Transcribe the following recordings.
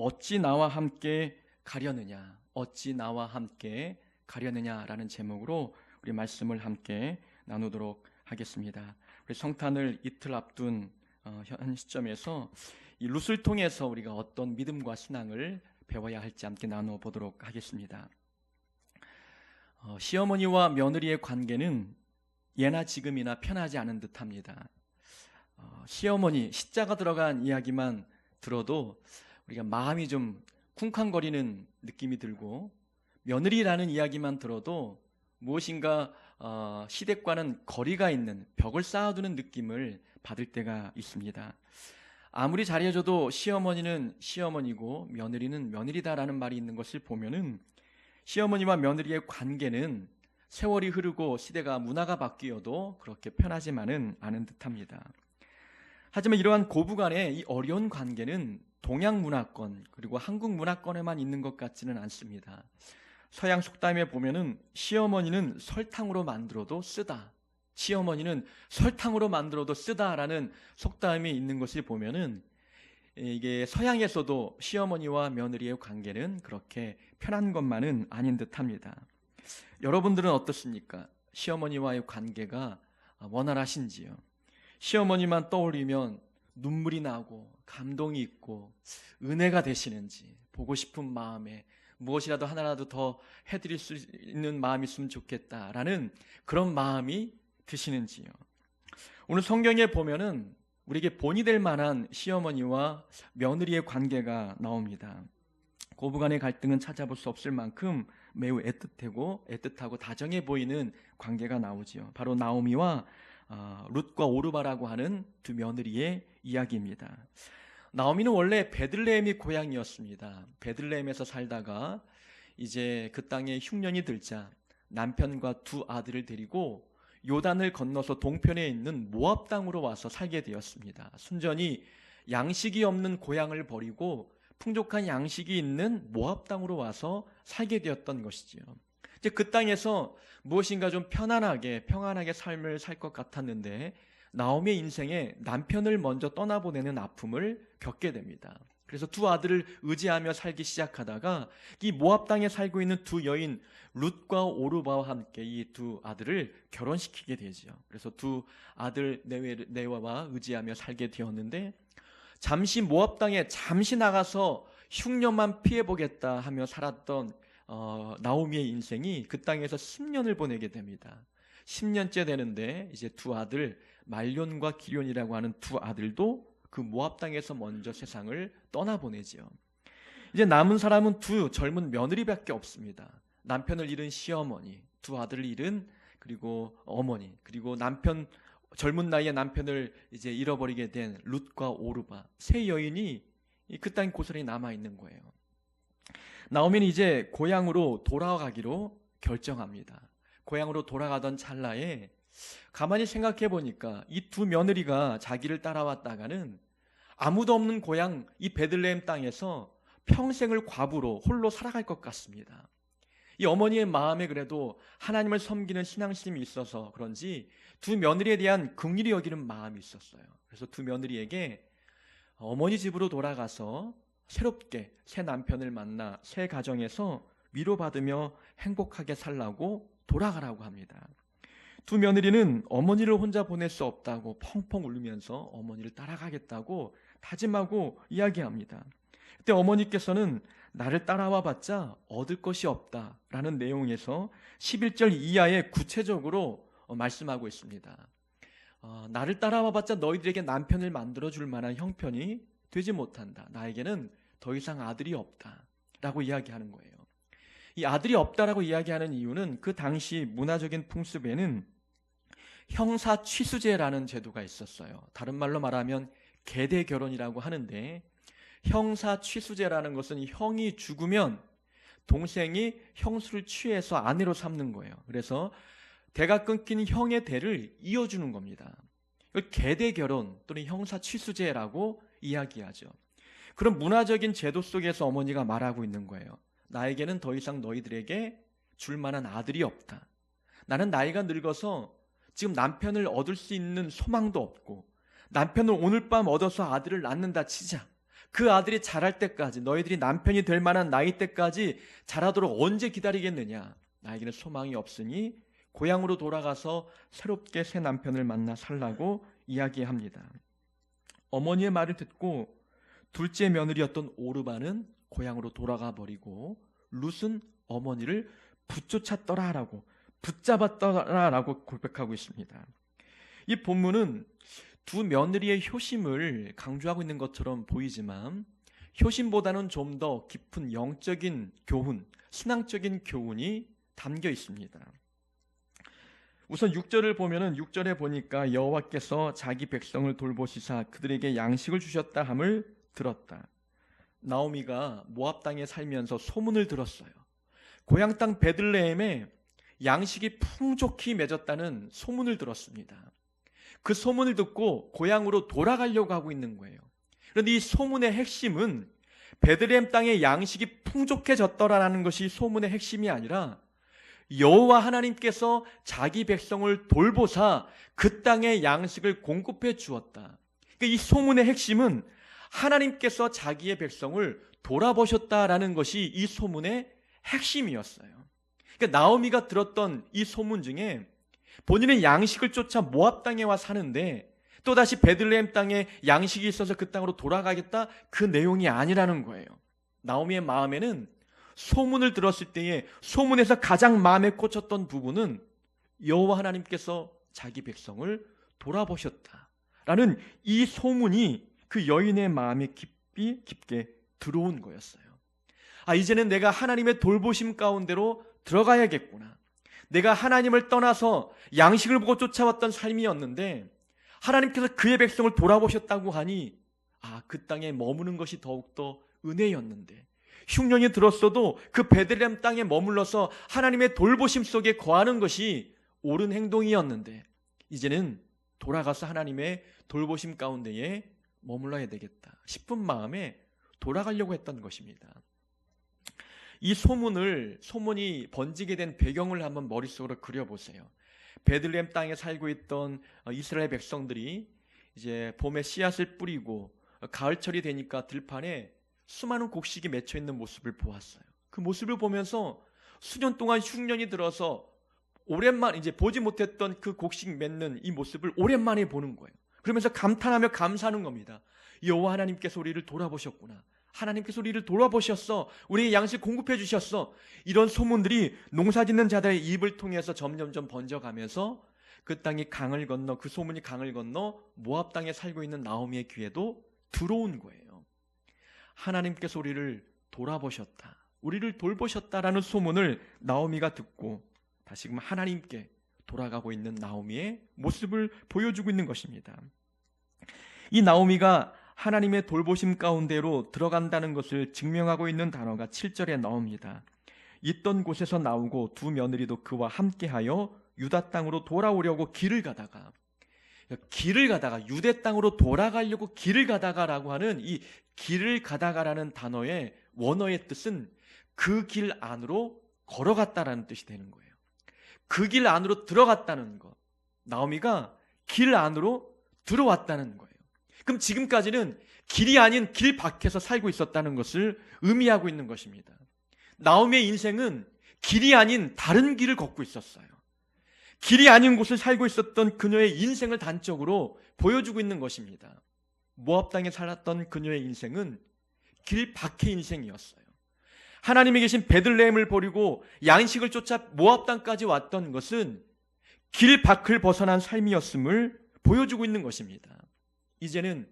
어찌 나와 함께 가려느냐, 어찌 나와 함께 가려느냐라는 제목으로 우리 말씀을 함께 나누도록 하겠습니다. 우리 성탄을 이틀 앞둔 현 시점에서 이 룻을 통해서 우리가 어떤 믿음과 신앙을 배워야 할지 함께 나누어 보도록 하겠습니다. 시어머니와 며느리의 관계는 예나 지금이나 편하지 않은 듯합니다. 시어머니, 시자가 들어간 이야기만 들어도 우리가 마음이 좀 쿵쾅거리는 느낌이 들고, 며느리라는 이야기만 들어도 무엇인가 시댁과는 거리가 있는 벽을 쌓아두는 느낌을 받을 때가 있습니다. 아무리 잘해줘도 시어머니는 시어머니고 며느리는 며느리다라는 말이 있는 것을 보면은 시어머니와 며느리의 관계는 세월이 흐르고 시대가 문화가 바뀌어도 그렇게 편하지만은 않은 듯합니다. 하지만 이러한 고부간의 이 어려운 관계는 동양 문화권 그리고 한국 문화권에만 있는 것 같지는 않습니다. 서양 속담에 보면은 시어머니는 설탕으로 만들어도 쓰다, 시어머니는 설탕으로 만들어도 쓰다라는 속담이 있는 것을 보면은 이게 서양에서도 시어머니와 며느리의 관계는 그렇게 편한 것만은 아닌 듯합니다. 여러분들은 어떻습니까? 시어머니와의 관계가 원활하신지요? 시어머니만 떠올리면 눈물이 나고 감동이 있고 은혜가 되시는지, 보고 싶은 마음에 무엇이라도 하나라도 더 해드릴 수 있는 마음이 있으면 좋겠다라는 그런 마음이 드시는지요? 오늘 성경에 보면은 우리에게 본이 될 만한 시어머니와 며느리의 관계가 나옵니다. 고부간의 갈등은 찾아볼 수 없을 만큼 매우 애틋하고 다정해 보이는 관계가 나오지요. 바로 나오미와 룻과 오르바라고 하는 두 며느리의 이야기입니다. 나오미는 원래 베들레헴이 고향이었습니다. 베들레헴에서 살다가 이제 그 땅에 흉년이 들자 남편과 두 아들을 데리고 요단을 건너서 동편에 있는 모압 땅으로 와서 살게 되었습니다. 순전히 양식이 없는 고향을 버리고 풍족한 양식이 있는 모압 땅으로 와서 살게 되었던 것이지요. 이제 그 땅에서 무엇인가 좀 편안하게 삶을 살 것 같았는데 나오미의 인생에 남편을 먼저 떠나보내는 아픔을 겪게 됩니다. 그래서 두 아들을 의지하며 살기 시작하다가 이 모압 땅에 살고 있는 두 여인 룻과 오르바와 함께 이 두 아들을 결혼시키게 되죠. 그래서 두 아들 네와와 의지하며 살게 되었는데, 잠시 모압 땅에 잠시 나가서 흉년만 피해보겠다 하며 살았던 나오미의 인생이 그 땅에서 10년을 보내게 됩니다. 10년째 되는데 이제 두 아들 말론과 기련이라고 하는 두 아들도 그 모압 땅에서 먼저 세상을 떠나보내지요. 이제 남은 사람은 두 젊은 며느리밖에 없습니다. 남편을 잃은 시어머니, 두 아들을 잃은 그리고 어머니, 그리고 젊은 나이에 남편을 이제 잃어버리게 된 룻과 오르바, 세 여인이 그 땅 고스란히 남아 있는 거예요. 나오미는 이제 고향으로 돌아가기로 결정합니다. 고향으로 돌아가던 찰나에 가만히 생각해 보니까 이 두 며느리가 자기를 따라왔다가는 아무도 없는 고향 이 베들레헴 땅에서 평생을 과부로 홀로 살아갈 것 같습니다. 이 어머니의 마음에 그래도 하나님을 섬기는 신앙심이 있어서 그런지 두 며느리에 대한 긍휼히 여기는 마음이 있었어요. 그래서 두 며느리에게 어머니 집으로 돌아가서 새롭게 새 남편을 만나 새 가정에서 위로받으며 행복하게 살라고 돌아가라고 합니다. 두 며느리는 어머니를 혼자 보낼 수 없다고 펑펑 울면서 어머니를 따라가겠다고 다짐하고 이야기합니다. 그때 어머니께서는 나를 따라와 봤자 얻을 것이 없다라는 내용에서 11절 이하에 구체적으로 말씀하고 있습니다. 나를 따라와 봤자 너희들에게 남편을 만들어줄 만한 형편이 되지 못한다. 나에게는 더 이상 아들이 없다라고 이야기하는 거예요. 이 아들이 없다라고 이야기하는 이유는 그 당시 문화적인 풍습에는 형사 취수제라는 제도가 있었어요. 다른 말로 말하면 계대 결혼이라고 하는데, 형사 취수제라는 것은 형이 죽으면 동생이 형수를 취해서 아내로 삼는 거예요. 그래서 대가 끊긴 형의 대를 이어주는 겁니다. 이걸 계대 결혼 또는 형사 취수제라고 이야기하죠. 그런 문화적인 제도 속에서 어머니가 말하고 있는 거예요. 나에게는 더 이상 너희들에게 줄 만한 아들이 없다. 나는 나이가 늙어서 지금 남편을 얻을 수 있는 소망도 없고, 남편을 오늘 밤 얻어서 아들을 낳는다 치자, 그 아들이 자랄 때까지, 너희들이 남편이 될 만한 나이 때까지 자라도록 언제 기다리겠느냐? 나에게는 소망이 없으니 고향으로 돌아가서 새롭게 새 남편을 만나 살라고 이야기합니다. 어머니의 말을 듣고 둘째 며느리였던 오르바는 고향으로 돌아가 버리고 룻은 어머니를 붙잡았더라라고 고백하고 있습니다. 이 본문은 두 며느리의 효심을 강조하고 있는 것처럼 보이지만 효심보다는 좀 더 깊은 영적인 교훈, 신앙적인 교훈이 담겨 있습니다. 우선 6절을 보면은 6절에 보니까 여호와께서 자기 백성을 돌보시사 그들에게 양식을 주셨다 함을 들었다. 나오미가 모압 땅에 살면서 소문을 들었어요. 고향 땅 베들레헴에 양식이 풍족히 맺었다는 소문을 들었습니다. 그 소문을 듣고 고향으로 돌아가려고 하고 있는 거예요. 그런데 이 소문의 핵심은 베들레헴 땅에 양식이 풍족해졌더라라는 것이 소문의 핵심이 아니라 여호와 하나님께서 자기 백성을 돌보사 그 땅에 양식을 공급해 주었다. 그러니까 이 소문의 핵심은 하나님께서 자기의 백성을 돌아보셨다라는 것이 이 소문의 핵심이었어요. 그러니까 나오미가 들었던 이 소문 중에 본인은 양식을 쫓아 모압 땅에 와 사는데 또다시 베들레헴 땅에 양식이 있어서 그 땅으로 돌아가겠다, 그 내용이 아니라는 거예요. 나오미의 마음에는 소문을 들었을 때에 소문에서 가장 마음에 꽂혔던 부분은 여호와 하나님께서 자기 백성을 돌아보셨다라는 이 소문이 그 여인의 마음에 깊게 들어온 거였어요. 이제는 내가 하나님의 돌보심 가운데로 들어가야겠구나. 내가 하나님을 떠나서 양식을 보고 쫓아왔던 삶이었는데 하나님께서 그의 백성을 돌아보셨다고 하니 그 땅에 머무는 것이 더욱더 은혜였는데, 흉년이 들었어도 그 베들레헴 땅에 머물러서 하나님의 돌보심 속에 거하는 것이 옳은 행동이었는데 이제는 돌아가서 하나님의 돌보심 가운데에 머물러야 되겠다 싶은 마음에 돌아가려고 했던 것입니다. 이 소문이 번지게 된 배경을 한번 머릿속으로 그려보세요. 베들레헴 땅에 살고 있던 이스라엘 백성들이 이제 봄에 씨앗을 뿌리고 가을철이 되니까 들판에 수많은 곡식이 맺혀 있는 모습을 보았어요. 그 모습을 보면서 수년 동안 흉년이 들어서 오랜만에 이제 보지 못했던 그 곡식 맺는 이 모습을 오랜만에 보는 거예요. 그러면서 감탄하며 감사하는 겁니다. 여호와 하나님께서 우리를 돌아보셨구나. 하나님께서 우리를 돌아보셨어. 우리에게 양식 공급해 주셨어. 이런 소문들이 농사짓는 자들의 입을 통해서 점점점 번져가면서 그 땅이 강을 건너, 그 소문이 강을 건너 모압 땅에 살고 있는 나오미의 귀에도 들어온 거예요. 하나님께서 우리를 돌아보셨다, 우리를 돌보셨다라는 소문을 나오미가 듣고 다시금 하나님께 돌아가고 있는 나오미의 모습을 보여주고 있는 것입니다. 이 나오미가 하나님의 돌보심 가운데로 들어간다는 것을 증명하고 있는 단어가 7절에 나옵니다. 있던 곳에서 나오고 두 며느리도 그와 함께하여 유다 땅으로 돌아오려고 길을 가다가 유대 땅으로 돌아가려고 길을 가다가라고 하는 이 길을 가다가라는 단어의 원어의 뜻은 그 길 안으로 걸어갔다라는 뜻이 되는 거예요. 그 길 안으로 들어갔다는 것. 나오미가 길 안으로 들어왔다는 거예요. 그럼 지금까지는 길이 아닌 길 밖에서 살고 있었다는 것을 의미하고 있는 것입니다. 나오미의 인생은 길이 아닌 다른 길을 걷고 있었어요. 길이 아닌 곳을 살고 있었던 그녀의 인생을 단적으로 보여주고 있는 것입니다. 모압 땅에 살았던 그녀의 인생은 길 밖의 인생이었어요. 하나님이 계신 베들레헴을 버리고 양식을 쫓아 모압 땅까지 왔던 것은 길 밖을 벗어난 삶이었음을 보여주고 있는 것입니다. 이제는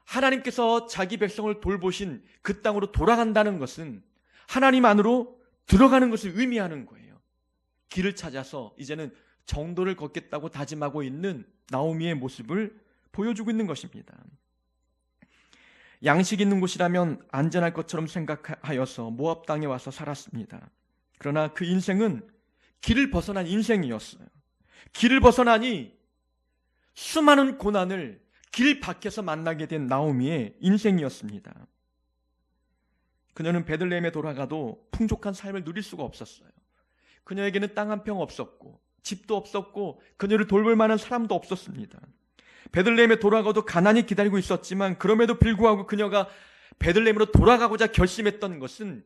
하나님께서 자기 백성을 돌보신 그 땅으로 돌아간다는 것은 하나님 안으로 들어가는 것을 의미하는 거예요. 길을 찾아서 이제는 정도를 걷겠다고 다짐하고 있는 나오미의 모습을 보여주고 있는 것입니다. 양식 있는 곳이라면 안전할 것처럼 생각하여서 모압 땅에 와서 살았습니다. 그러나 그 인생은 길을 벗어난 인생이었어요. 길을 벗어나니 수많은 고난을 길 밖에서 만나게 된 나오미의 인생이었습니다. 그녀는 베들레헴에 돌아가도 풍족한 삶을 누릴 수가 없었어요. 그녀에게는 땅 한 평 없었고 집도 없었고 그녀를 돌볼 만한 사람도 없었습니다. 베들레헴에 돌아가도 가난이 기다리고 있었지만 그럼에도 불구하고 그녀가 베들레헴으로 돌아가고자 결심했던 것은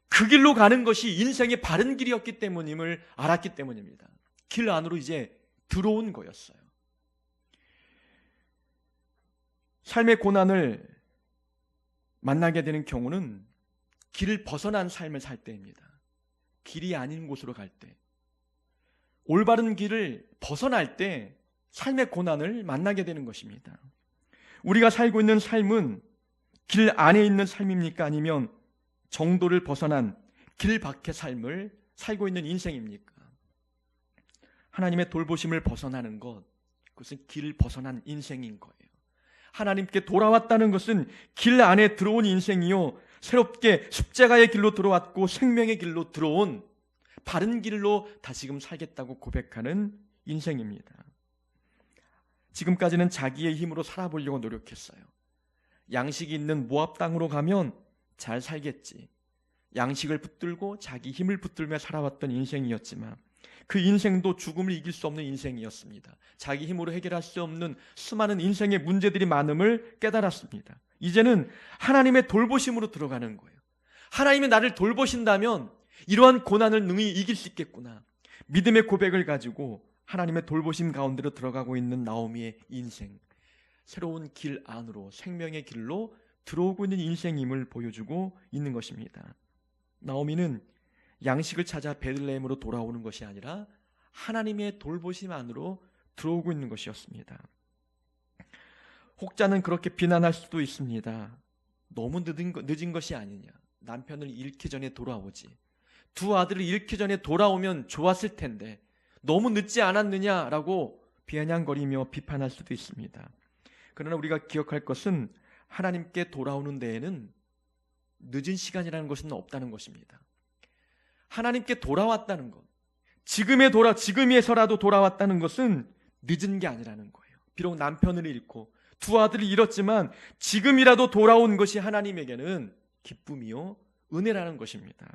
그 길로 가는 것이 인생의 바른 길이었기 때문임을 알았기 때문입니다. 길 안으로 이제 들어온 거였어요. 삶의 고난을 만나게 되는 경우는 길을 벗어난 삶을 살 때입니다. 길이 아닌 곳으로 갈 때, 올바른 길을 벗어날 때 삶의 고난을 만나게 되는 것입니다. 우리가 살고 있는 삶은 길 안에 있는 삶입니까? 아니면 정도를 벗어난 길 밖의 삶을 살고 있는 인생입니까? 하나님의 돌보심을 벗어나는 것, 그것은 길 벗어난 인생인 거예요. 하나님께 돌아왔다는 것은 길 안에 들어온 인생이요, 새롭게 십자가의 길로 들어왔고 생명의 길로 들어온 바른 길로 다시금 살겠다고 고백하는 인생입니다. 지금까지는 자기의 힘으로 살아보려고 노력했어요. 양식이 있는 모압 땅으로 가면 잘 살겠지. 양식을 붙들고 자기 힘을 붙들며 살아왔던 인생이었지만 그 인생도 죽음을 이길 수 없는 인생이었습니다. 자기 힘으로 해결할 수 없는 수많은 인생의 문제들이 많음을 깨달았습니다. 이제는 하나님의 돌보심으로 들어가는 거예요. 하나님이 나를 돌보신다면 이러한 고난을 능히 이길 수 있겠구나. 믿음의 고백을 가지고 하나님의 돌보심 가운데로 들어가고 있는 나오미의 인생, 새로운 길 안으로 생명의 길로 들어오고 있는 인생임을 보여주고 있는 것입니다. 나오미는 양식을 찾아 베들레헴으로 돌아오는 것이 아니라 하나님의 돌보심 안으로 들어오고 있는 것이었습니다. 혹자는 그렇게 비난할 수도 있습니다. 너무 늦은 것이 아니냐. 남편을 잃기 전에 돌아오지. 두 아들을 잃기 전에 돌아오면 좋았을 텐데 너무 늦지 않았느냐라고 비아냥거리며 비판할 수도 있습니다. 그러나 우리가 기억할 것은 하나님께 돌아오는 데에는 늦은 시간이라는 것은 없다는 것입니다. 하나님께 돌아왔다는 것, 지금에서라도 돌아왔다는 것은 늦은 게 아니라는 거예요. 비록 남편을 잃고 두 아들을 잃었지만 지금이라도 돌아온 것이 하나님에게는 기쁨이요 은혜라는 것입니다.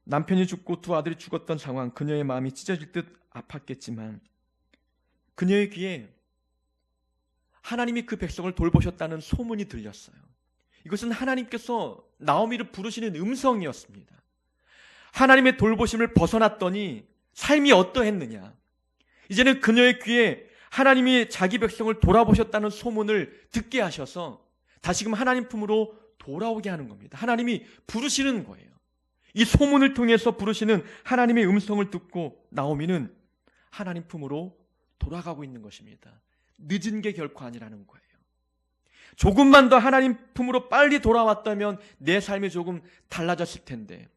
남편이 죽고 두 아들이 죽었던 상황, 그녀의 마음이 찢어질 듯 아팠겠지만 그녀의 귀에 하나님이 그 백성을 돌보셨다는 소문이 들렸어요. 이것은 하나님께서 나오미를 부르시는 음성이었습니다. 하나님의 돌보심을 벗어났더니 삶이 어떠했느냐. 이제는 그녀의 귀에 하나님이 자기 백성을 돌아보셨다는 소문을 듣게 하셔서 다시금 하나님 품으로 돌아오게 하는 겁니다. 하나님이 부르시는 거예요. 이 소문을 통해서 부르시는 하나님의 음성을 듣고 나오미는 하나님 품으로 돌아가고 있는 것입니다. 늦은 게 결코 아니라는 거예요. 조금만 더 하나님 품으로 빨리 돌아왔다면 내 삶이 조금 달라졌을 텐데,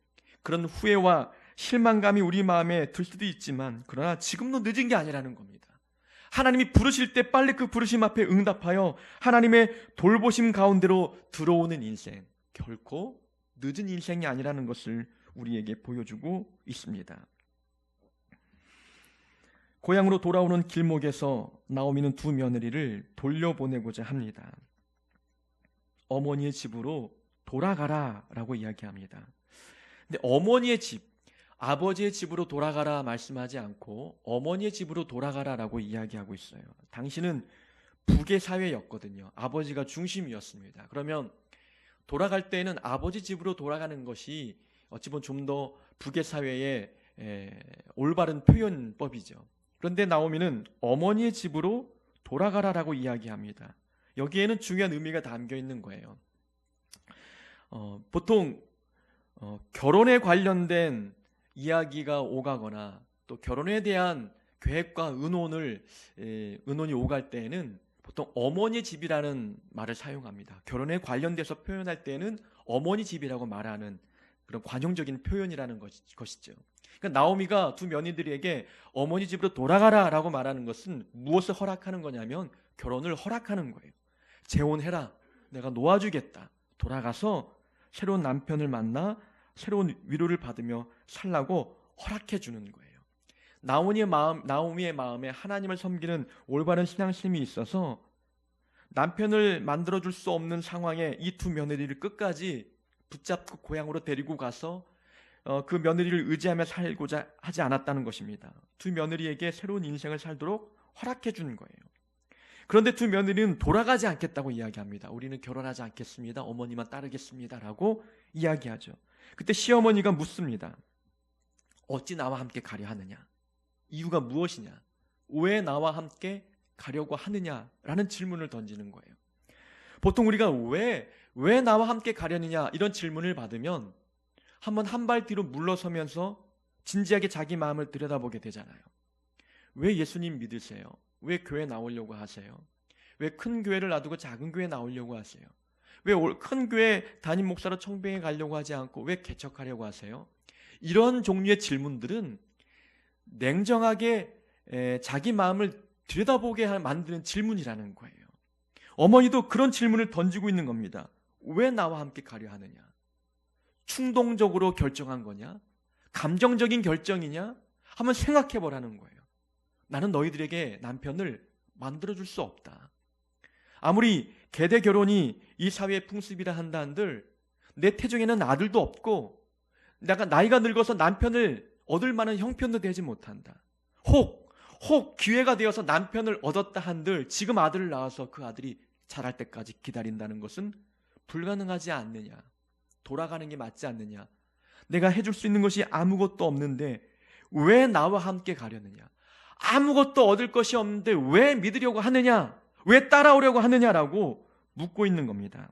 그런 후회와 실망감이 우리 마음에 들 수도 있지만 그러나 지금도 늦은 게 아니라는 겁니다. 하나님이 부르실 때 빨리 그 부르심 앞에 응답하여 하나님의 돌보심 가운데로 들어오는 인생, 결코 늦은 인생이 아니라는 것을 우리에게 보여주고 있습니다. 고향으로 돌아오는 길목에서 나오미는 두 며느리를 돌려보내고자 합니다. 어머니의 집으로 돌아가라 라고 이야기합니다. 근데 어머니의 집, 아버지의 집으로 돌아가라 말씀하지 않고 어머니의 집으로 돌아가라 라고 이야기하고 있어요. 당시는 북의 사회였거든요. 아버지가 중심이었습니다. 그러면 돌아갈 때에는 아버지 집으로 돌아가는 것이 어찌 보면 좀 더 북의 사회의 올바른 표현법이죠. 그런데 나오미는 어머니의 집으로 돌아가라라고 이야기합니다. 여기에는 중요한 의미가 담겨 있는 거예요. 보통 결혼에 관련된 이야기가 오가거나 또 결혼에 대한 계획과 의논이 오갈 때에는 보통 어머니 집이라는 말을 사용합니다. 결혼에 관련돼서 표현할 때는 어머니 집이라고 말하는 그런 관용적인 표현이라는 것이죠. 그러니까 나오미가 두 며느리에게 어머니 집으로 돌아가라라고 말하는 것은 무엇을 허락하는 거냐면 결혼을 허락하는 거예요. 재혼해라. 내가 놓아주겠다. 돌아가서 새로운 남편을 만나 새로운 위로를 받으며 살라고 허락해 주는 거예요. 나오미의 마음에 하나님을 섬기는 올바른 신앙심이 있어서 남편을 만들어줄 수 없는 상황에 이 두 며느리를 끝까지 붙잡고 고향으로 데리고 가서 그 며느리를 의지하며 살고자 하지 않았다는 것입니다. 두 며느리에게 새로운 인생을 살도록 허락해 주는 거예요. 그런데 두 며느리는 돌아가지 않겠다고 이야기합니다. 우리는 결혼하지 않겠습니다. 어머니만 따르겠습니다. 라고 이야기하죠. 그때 시어머니가 묻습니다. 어찌 나와 함께 가려 하느냐? 이유가 무엇이냐? 왜 나와 함께 가려고 하느냐라는 질문을 던지는 거예요. 보통 우리가 왜 나와 함께 가려느냐 이런 질문을 받으면 한번 한 발 뒤로 물러서면서 진지하게 자기 마음을 들여다보게 되잖아요. 왜 예수님 믿으세요? 왜 교회 나오려고 하세요? 왜 큰 교회를 놔두고 작은 교회 나오려고 하세요? 왜 큰 교회 담임 목사로 청빙에 가려고 하지 않고 왜 개척하려고 하세요? 이런 종류의 질문들은 냉정하게 자기 마음을 들여다보게 만드는 질문이라는 거예요. 어머니도 그런 질문을 던지고 있는 겁니다. 왜 나와 함께 가려 하느냐? 충동적으로 결정한 거냐? 감정적인 결정이냐? 한번 생각해 보라는 거예요. 나는 너희들에게 남편을 만들어줄 수 없다. 아무리 계대 결혼이 이 사회의 풍습이라 한다 한들 내 태중에는 아들도 없고 내가 나이가 늙어서 남편을 얻을 만한 형편도 되지 못한다. 혹 기회가 되어서 남편을 얻었다 한들 지금 아들을 낳아서 그 아들이 자랄 때까지 기다린다는 것은 불가능하지 않느냐? 돌아가는 게 맞지 않느냐? 내가 해줄 수 있는 것이 아무것도 없는데 왜 나와 함께 가려느냐? 아무것도 얻을 것이 없는데 왜 믿으려고 하느냐? 왜 따라오려고 하느냐라고 묻고 있는 겁니다.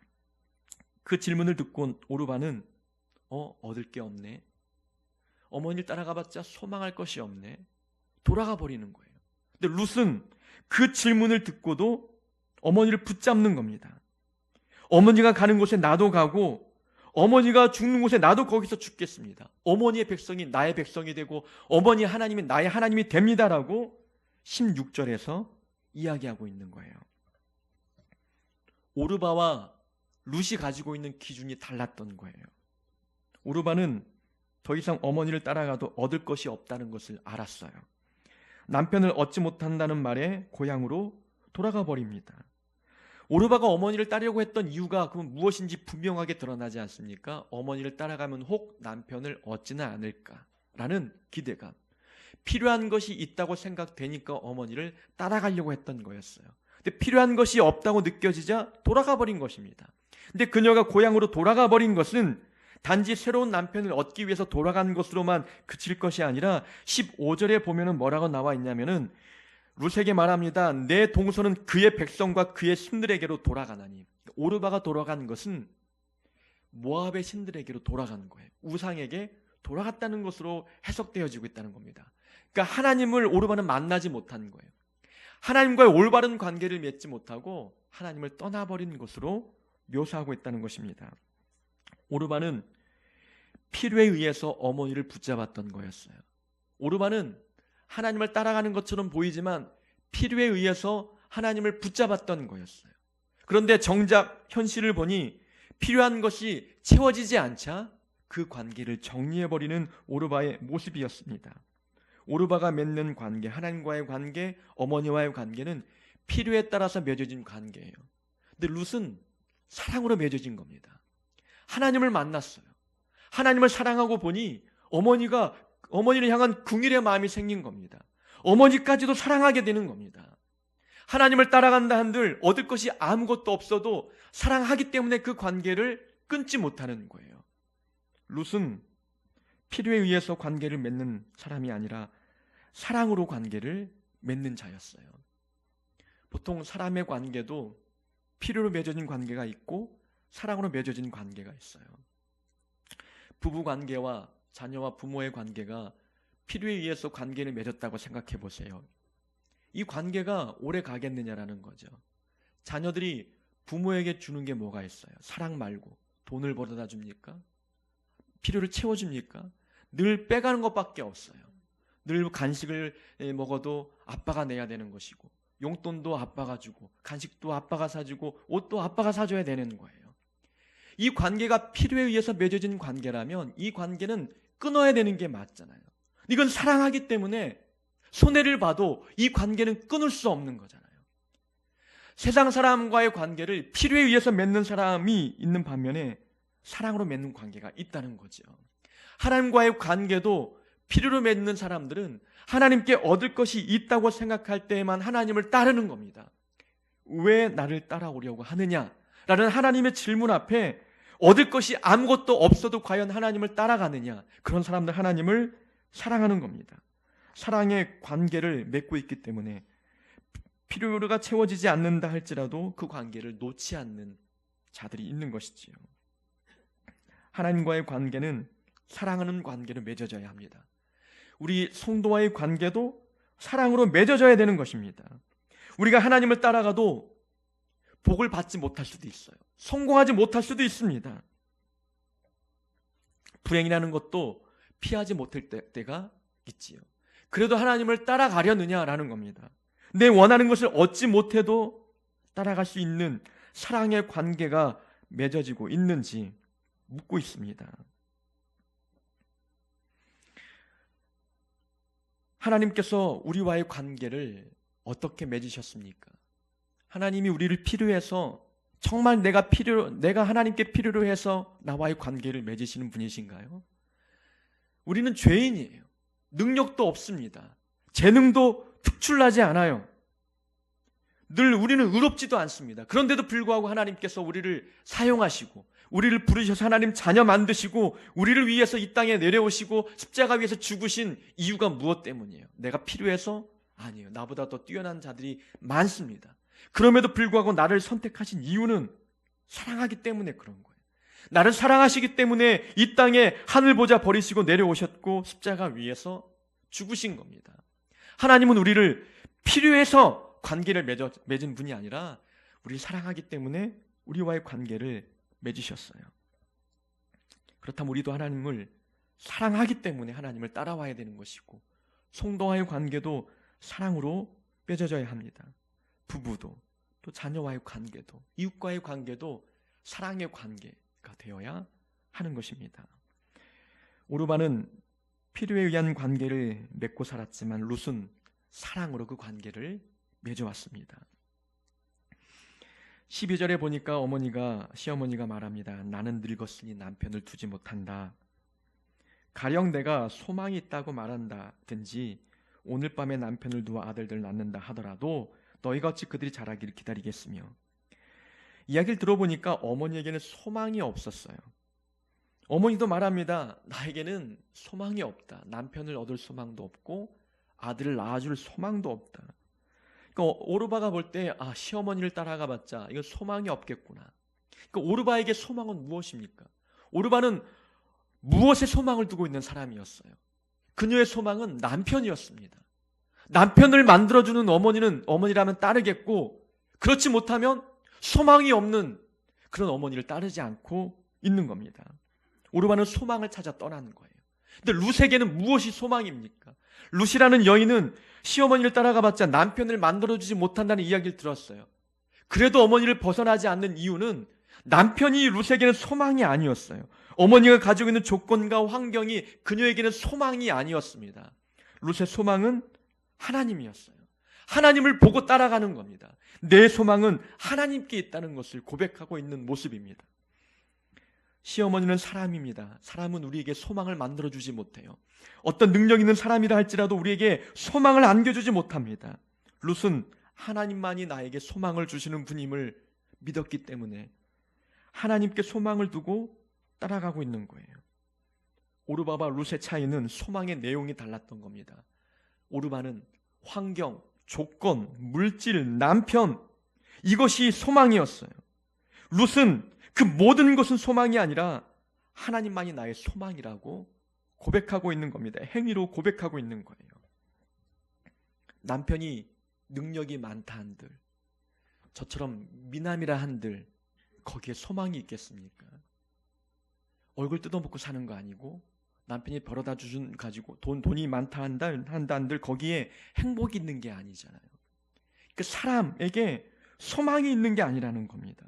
그 질문을 듣고 오르반은 얻을 게 없네. 어머니를 따라가봤자 소망할 것이 없네. 돌아가 버리는 거예요. 근데 룻은 그 질문을 듣고도 어머니를 붙잡는 겁니다. 어머니가 가는 곳에 나도 가고 어머니가 죽는 곳에 나도 거기서 죽겠습니다. 어머니의 백성이 나의 백성이 되고 어머니 하나님이 나의 하나님이 됩니다라고 16절에서 이야기하고 있는 거예요. 오르바와 룻이 가지고 있는 기준이 달랐던 거예요. 오르바는 더 이상 어머니를 따라가도 얻을 것이 없다는 것을 알았어요. 남편을 얻지 못한다는 말에 고향으로 돌아가 버립니다. 오르바가 어머니를 따르려고 했던 이유가 그럼 무엇인지 분명하게 드러나지 않습니까? 어머니를 따라가면 혹 남편을 얻지는 않을까라는 기대감. 필요한 것이 있다고 생각되니까 어머니를 따라가려고 했던 거였어요. 근데 필요한 것이 없다고 느껴지자 돌아가 버린 것입니다. 근데 그녀가 고향으로 돌아가 버린 것은 단지 새로운 남편을 얻기 위해서 돌아간 것으로만 그칠 것이 아니라 15절에 보면은 뭐라고 나와 있냐면은 룻에게 말합니다. 내 동서는 그의 백성과 그의 신들에게로 돌아가나니. 오르바가 돌아간 것은 모압의 신들에게로 돌아가는 거예요. 우상에게 돌아갔다는 것으로 해석되어지고 있다는 겁니다. 그러니까 하나님을 오르바는 만나지 못한 거예요. 하나님과의 올바른 관계를 맺지 못하고 하나님을 떠나버린 것으로 묘사하고 있다는 것입니다. 오르바는 필요에 의해서 어머니를 붙잡았던 거였어요. 오르바는 하나님을 따라가는 것처럼 보이지만 필요에 의해서 하나님을 붙잡았던 거였어요. 그런데 정작 현실을 보니 필요한 것이 채워지지 않자 그 관계를 정리해버리는 오르바의 모습이었습니다. 오르바가 맺는 관계, 하나님과의 관계, 어머니와의 관계는 필요에 따라서 맺어진 관계예요. 근데 룻은 사랑으로 맺어진 겁니다. 하나님을 만났어요. 하나님을 사랑하고 보니 어머니를 향한 긍휼의 마음이 생긴 겁니다. 어머니까지도 사랑하게 되는 겁니다. 하나님을 따라간다 한들 얻을 것이 아무것도 없어도 사랑하기 때문에 그 관계를 끊지 못하는 거예요. 룻은 필요에 의해서 관계를 맺는 사람이 아니라 사랑으로 관계를 맺는 자였어요. 보통 사람의 관계도 필요로 맺어진 관계가 있고 사랑으로 맺어진 관계가 있어요. 부부 관계와 자녀와 부모의 관계가 필요에 의해서 관계를 맺었다고 생각해 보세요. 이 관계가 오래 가겠느냐라는 거죠. 자녀들이 부모에게 주는 게 뭐가 있어요? 사랑 말고 돈을 벌어다 줍니까? 필요를 채워줍니까? 늘 빼가는 것밖에 없어요. 늘 간식을 먹어도 아빠가 내야 되는 것이고 용돈도 아빠가 주고 간식도 아빠가 사주고 옷도 아빠가 사줘야 되는 거예요. 이 관계가 필요에 의해서 맺어진 관계라면 이 관계는 끊어야 되는 게 맞잖아요. 이건 사랑하기 때문에 손해를 봐도 이 관계는 끊을 수 없는 거잖아요. 세상 사람과의 관계를 필요에 의해서 맺는 사람이 있는 반면에 사랑으로 맺는 관계가 있다는 거죠. 하나님과의 관계도 필요로 맺는 사람들은 하나님께 얻을 것이 있다고 생각할 때에만 하나님을 따르는 겁니다. 왜 나를 따라오려고 하느냐라는 하나님의 질문 앞에 얻을 것이 아무것도 없어도 과연 하나님을 따라가느냐, 그런 사람들 하나님을 사랑하는 겁니다. 사랑의 관계를 맺고 있기 때문에 필요가 채워지지 않는다 할지라도 그 관계를 놓지 않는 자들이 있는 것이지요. 하나님과의 관계는 사랑하는 관계로 맺어져야 합니다. 우리 성도와의 관계도 사랑으로 맺어져야 되는 것입니다. 우리가 하나님을 따라가도 복을 받지 못할 수도 있어요. 성공하지 못할 수도 있습니다. 불행이라는 것도 피하지 못할 때가 있지요. 그래도 하나님을 따라가려느냐라는 겁니다. 내 원하는 것을 얻지 못해도 따라갈 수 있는 사랑의 관계가 맺어지고 있는지 묻고 있습니다. 하나님께서 우리와의 관계를 어떻게 맺으셨습니까? 하나님이 우리를 필요해서 정말 내가 하나님께 필요로 해서 나와의 관계를 맺으시는 분이신가요? 우리는 죄인이에요. 능력도 없습니다. 재능도 특출나지 않아요. 늘 우리는 의롭지도 않습니다. 그런데도 불구하고 하나님께서 우리를 사용하시고 우리를 부르셔서 하나님 자녀 만드시고 우리를 위해서 이 땅에 내려오시고 십자가 위에서 죽으신 이유가 무엇 때문이에요? 내가 필요해서? 아니에요. 나보다 더 뛰어난 자들이 많습니다. 그럼에도 불구하고 나를 선택하신 이유는 사랑하기 때문에 그런 거예요. 나를 사랑하시기 때문에 이 땅에 하늘 보좌 버리시고 내려오셨고 십자가 위에서 죽으신 겁니다. 하나님은 우리를 필요해서 관계를 맺은 분이 아니라 우리를 사랑하기 때문에 우리와의 관계를 맺으셨어요. 그렇다면 우리도 하나님을 사랑하기 때문에 하나님을 따라와야 되는 것이고, 성도와의 관계도 사랑으로 맺어져야 합니다. 부부도, 또 자녀와의 관계도, 이웃과의 관계도 사랑의 관계가 되어야 하는 것입니다. 오르반은 필요에 의한 관계를 맺고 살았지만 룻은 사랑으로 그 관계를 맺어왔습니다. 12절에 보니까 시어머니가 말합니다. 나는 늙었으니 남편을 두지 못한다. 가령 내가 소망이 있다고 말한다든지 오늘 밤에 남편을 두어 아들들 낳는다 하더라도 너희가 어찌 그들이 자라기를 기다리겠으며. 이야기를 들어보니까 어머니에게는 소망이 없었어요. 어머니도 말합니다. 나에게는 소망이 없다. 남편을 얻을 소망도 없고 아들을 낳아줄 소망도 없다. 그러니까 오르바가 볼 때 시어머니를 따라가 봤자 이건 소망이 없겠구나. 그러니까 오르바에게 소망은 무엇입니까? 오르바는 무엇에 소망을 두고 있는 사람이었어요? 그녀의 소망은 남편이었습니다. 남편을 만들어주는 어머니라면 따르겠고, 그렇지 못하면 소망이 없는 그런 어머니를 따르지 않고 있는 겁니다. 오르바는 소망을 찾아 떠나는 거예요. 근데 룻에게는 무엇이 소망입니까? 룻이라는 여인은 시어머니를 따라가 봤자 남편을 만들어주지 못한다는 이야기를 들었어요. 그래도 어머니를 벗어나지 않는 이유는 남편이 룻에게는 소망이 아니었어요. 어머니가 가지고 있는 조건과 환경이 그녀에게는 소망이 아니었습니다. 룻의 소망은 하나님이었어요. 하나님을 보고 따라가는 겁니다. 내 소망은 하나님께 있다는 것을 고백하고 있는 모습입니다. 시어머니는 사람입니다. 사람은 우리에게 소망을 만들어주지 못해요. 어떤 능력 있는 사람이라 할지라도 우리에게 소망을 안겨주지 못합니다. 룻은 하나님만이 나에게 소망을 주시는 분임을 믿었기 때문에 하나님께 소망을 두고 따라가고 있는 거예요. 오르바와 룻의 차이는 소망의 내용이 달랐던 겁니다. 오르바는 환경, 조건, 물질, 남편, 이것이 소망이었어요. 룻은 그 모든 것은 소망이 아니라 하나님만이 나의 소망이라고 고백하고 있는 겁니다. 행위로 고백하고 있는 거예요. 남편이 능력이 많다 한들, 저처럼 미남이라 한들 거기에 소망이 있겠습니까? 얼굴 뜯어먹고 사는 거 아니고, 남편이 벌어다 주준 가지고 돈이 많다 한다 한들 거기에 행복이 있는 게 아니잖아요. 그 사람에게 소망이 있는 게 아니라는 겁니다.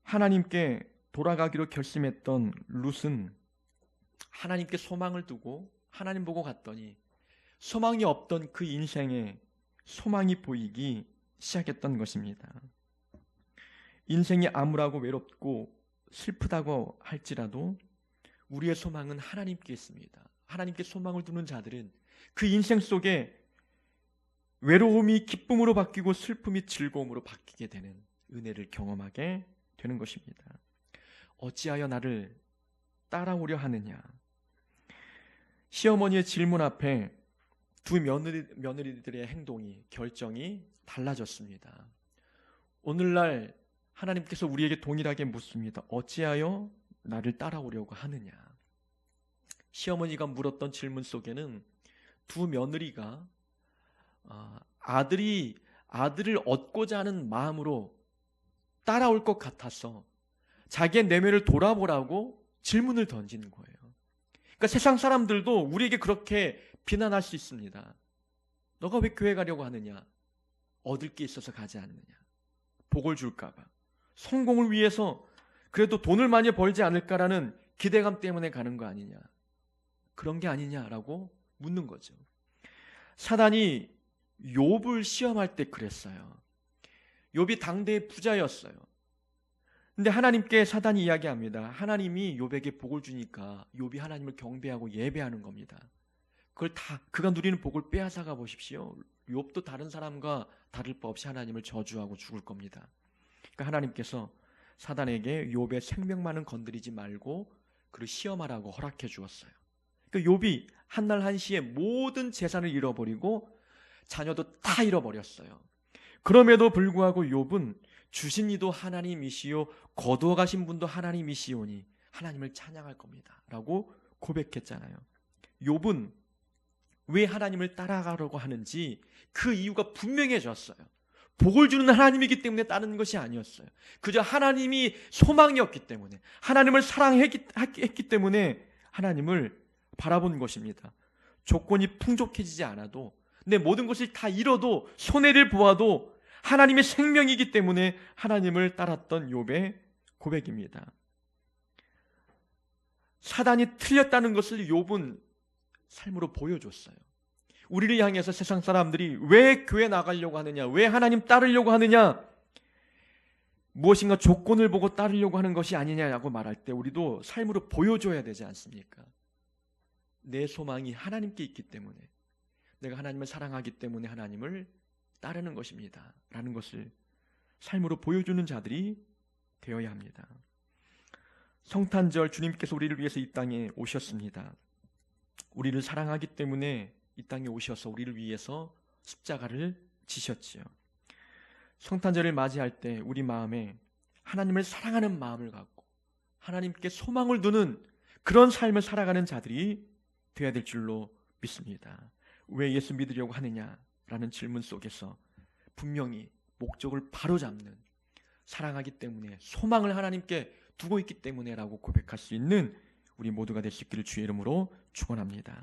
하나님께 돌아가기로 결심했던 룻은 하나님께 소망을 두고 하나님 보고 갔더니 소망이 없던 그 인생에 소망이 보이기 시작했던 것입니다. 인생이 암울하고 외롭고 슬프다고 할지라도 우리의 소망은 하나님께 있습니다. 하나님께 소망을 두는 자들은 그 인생 속에 외로움이 기쁨으로 바뀌고 슬픔이 즐거움으로 바뀌게 되는 은혜를 경험하게 되는 것입니다. 어찌하여 나를 따라오려 하느냐? 시어머니의 질문 앞에 두 며느리들의 행동이, 결정이 달라졌습니다. 오늘날 하나님께서 우리에게 동일하게 묻습니다. 어찌하여 나를 따라오려고 하느냐? 시어머니가 물었던 질문 속에는 두 며느리가 아들을 얻고자 하는 마음으로 따라올 것 같아서 자기의 내면을 돌아보라고 질문을 던지는 거예요. 그러니까 세상 사람들도 우리에게 그렇게 비난할 수 있습니다. 너가 왜 교회 가려고 하느냐? 얻을 게 있어서 가지 않느냐? 복을 줄까 봐. 성공을 위해서 그래도 돈을 많이 벌지 않을까라는 기대감 때문에 가는 거 아니냐? 그런 게 아니냐라고 묻는 거죠. 사단이 욥을 시험할 때 그랬어요. 욥이 당대의 부자였어요. 근데 하나님께 사단이 이야기합니다. 하나님이 욥에게 복을 주니까 욥이 하나님을 경배하고 예배하는 겁니다. 그걸 다 그가 누리는 복을 빼앗아가 보십시오. 욥도 다른 사람과 다를 바 없이 하나님을 저주하고 죽을 겁니다. 그러니까 하나님께서 사단에게 욥의 생명만은 건드리지 말고 그를 시험하라고 허락해 주었어요. 그러니까 욥이 한날 한시에 모든 재산을 잃어버리고 자녀도 다 잃어버렸어요. 그럼에도 불구하고 욥은 주신 이도 하나님이시요 거두어 가신 분도 하나님이시오니 하나님을 찬양할 겁니다 라고 고백했잖아요. 욥은 왜 하나님을 따라가려고 하는지 그 이유가 분명해졌어요. 복을 주는 하나님이기 때문에 따르는 것이 아니었어요. 그저 하나님이 소망이었기 때문에, 하나님을 사랑했기 때문에 하나님을 바라본 것입니다. 조건이 풍족해지지 않아도, 내 모든 것을 다 잃어도, 손해를 보아도 하나님의 생명이기 때문에 하나님을 따랐던 욥의 고백입니다. 사단이 틀렸다는 것을 욥은 삶으로 보여줬어요. 우리를 향해서 세상 사람들이 왜 교회 나가려고 하느냐, 왜 하나님 따르려고 하느냐, 무엇인가 조건을 보고 따르려고 하는 것이 아니냐라고 말할 때 우리도 삶으로 보여줘야 되지 않습니까? 내 소망이 하나님께 있기 때문에, 내가 하나님을 사랑하기 때문에 하나님을 따르는 것입니다 라는 것을 삶으로 보여주는 자들이 되어야 합니다. 성탄절, 주님께서 우리를 위해서 이 땅에 오셨습니다. 우리를 사랑하기 때문에 이 땅에 오셔서 우리를 위해서 십자가를 지셨지요. 성탄절을 맞이할 때 우리 마음에 하나님을 사랑하는 마음을 갖고 하나님께 소망을 두는 그런 삶을 살아가는 자들이 되어야 될 줄로 믿습니다. 왜 예수 믿으려고 하느냐라는 질문 속에서 분명히 목적을 바로잡는, 사랑하기 때문에, 소망을 하나님께 두고 있기 때문에 라고 고백할 수 있는 우리 모두가 될 수 있기를 주의 이름으로 축원합니다.